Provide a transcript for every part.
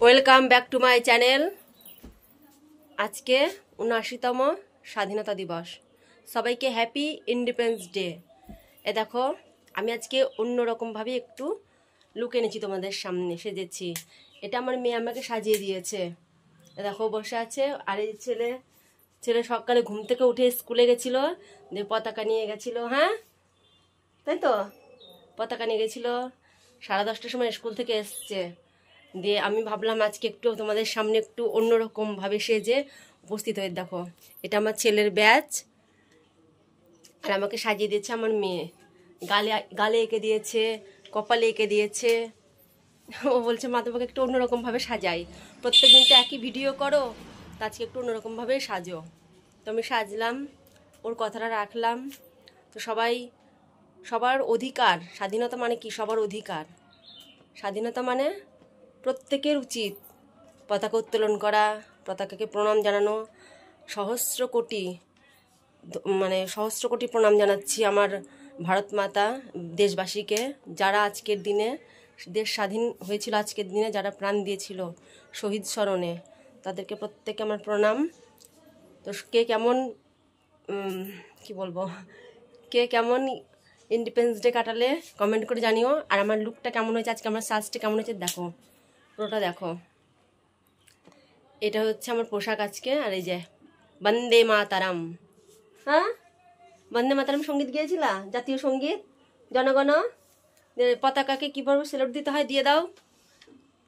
Welcome back to my channel. আজকে ৭৯তম স্বাধীনতা দিবস। সবাইকে হ্যাপি ইন্ডিপেন্ডেন্স ডে। এ দেখো, আমি আজকে অন্যরকমভাবে একটু লুক এনেছি, তোমাদের সামনে সেজেছি। এটা আমার মেয়ে আমাকে সাজিয়ে দিয়েছে। এ দেখো বসে আছে। আর এই ছেলে সকালে ঘুম থেকে উঠে স্কুলে গেছিল, দিয়ে পতাকা নিয়ে গেছিল। হ্যাঁ, তাই তো, পতাকা নিয়ে গেছিল। 10:30টার সময় স্কুল থেকে এসছে। দিয়ে আমি ভাবলাম আজকে একটু তোমাদের সামনে একটু অন্যরকমভাবে সেজে উপস্থিত হয়ে। দেখো, এটা আমার ছেলের ব্যাচ, আর আমাকে সাজিয়ে দিয়েছে আমার মেয়ে। গালে গালে এঁকে দিয়েছে, কপালে এঁকে দিয়েছে। ও বলছে মা তোমাকে একটু অন্যরকমভাবে সাজাই, প্রত্যেকদিন তো একই ভিডিও করো, তা আজকে একটু অন্যরকমভাবে সাজো। তো আমি সাজলাম, ওর কথাটা রাখলাম। তো সবার অধিকার, স্বাধীনতা মানে কি? সবার অধিকার। স্বাধীনতা মানে প্রত্যেকের উচিত পতাকা উত্তোলন করা, পতাকাকে প্রণাম জানানো। সহস্র কোটি প্রণাম জানাচ্ছি আমার ভারত মাতা দেশবাসীকে, যারা আজকের দিনে দেশ স্বাধীন হয়েছিল, আজকের দিনে যারা প্রাণ দিয়েছিল শহীদ স্মরণে, তাদেরকে প্রত্যেকে আমার প্রণাম। তো কে কেমন কে কেমন ইন্ডিপেন্ডেন্স ডে কাটালে কমেন্ট করে জানিও। আর আমার লুকটা কেমন হয়েছে আজকে, আমার সাজটা কেমন হয়েছে দেখো, পুরোটা দেখো। এটা হচ্ছে আমার পোশাক আজকে। আর এই যে বন্দে মাতারাম। হ্যাঁ, বন্দে মাতারাম সঙ্গীত গিয়েছিলা, জাতীয় সঙ্গীত। জনগণ পতাকাকে কীভাবে স্যালুট দিতে হয় দিয়ে দাও।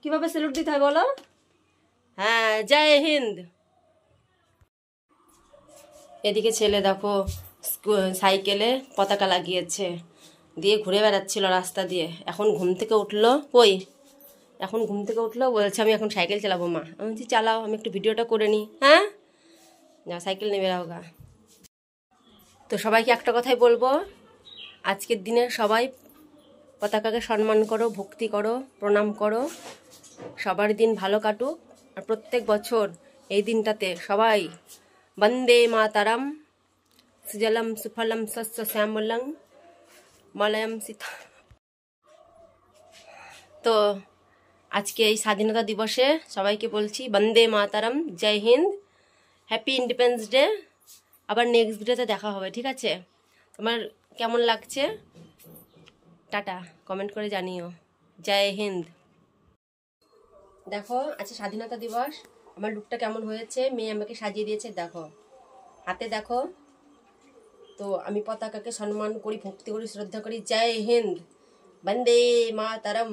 কিভাবে স্যালুট দিতে হয় বলো? হ্যাঁ, জয় হিন্দ। এদিকে ছেলে দেখো সাইকেলে পতাকা লাগিয়েছে, দিয়ে ঘুরে বেড়াচ্ছিল রাস্তা দিয়ে। এখন ঘুম থেকে উঠলো, বলছে আমি এখন সাইকেল চালাবো মা। আমি বলছি চালাও, আমি একটু ভিডিওটা করে নিই। হ্যাঁ, যা সাইকেল নেবে রাওগা। তো সবাইকে একটা কথাই বলবো, আজকের দিনে সবাই পতাকাকে সম্মান করো, ভক্তি করো, প্রণাম করো। সবার দিন ভালো কাটুক। আর প্রত্যেক বছর এই দিনটাতে সবাই বন্দে মাতারাম, সুজলম সুফলম শস্য শ্যামলং মলয়ম সীতা। তো আজকে এই স্বাধীনতা দিবসে সবাইকে বলছি বন্দে মাতারাম, জয় হিন্দ, হ্যাপি ইন্ডিপেন্ডেন্স ডে। আবার নেক্সট ভিডিওতে দেখা হবে, ঠিক আছে? তোমার কেমন লাগছে টাটা কমেন্ট করে জানিও। জয় হিন্দ। দেখো আজকে স্বাধীনতা দিবস, আমার লুকটা কেমন হয়েছে, মেয়ে আমাকে সাজিয়ে দিয়েছে। দেখো হাতে দেখো। তো আমি পতাকাকে সম্মান করি, ভক্তি করি, শ্রদ্ধা করি। জয় হিন্দ, বন্দে মাতারাম।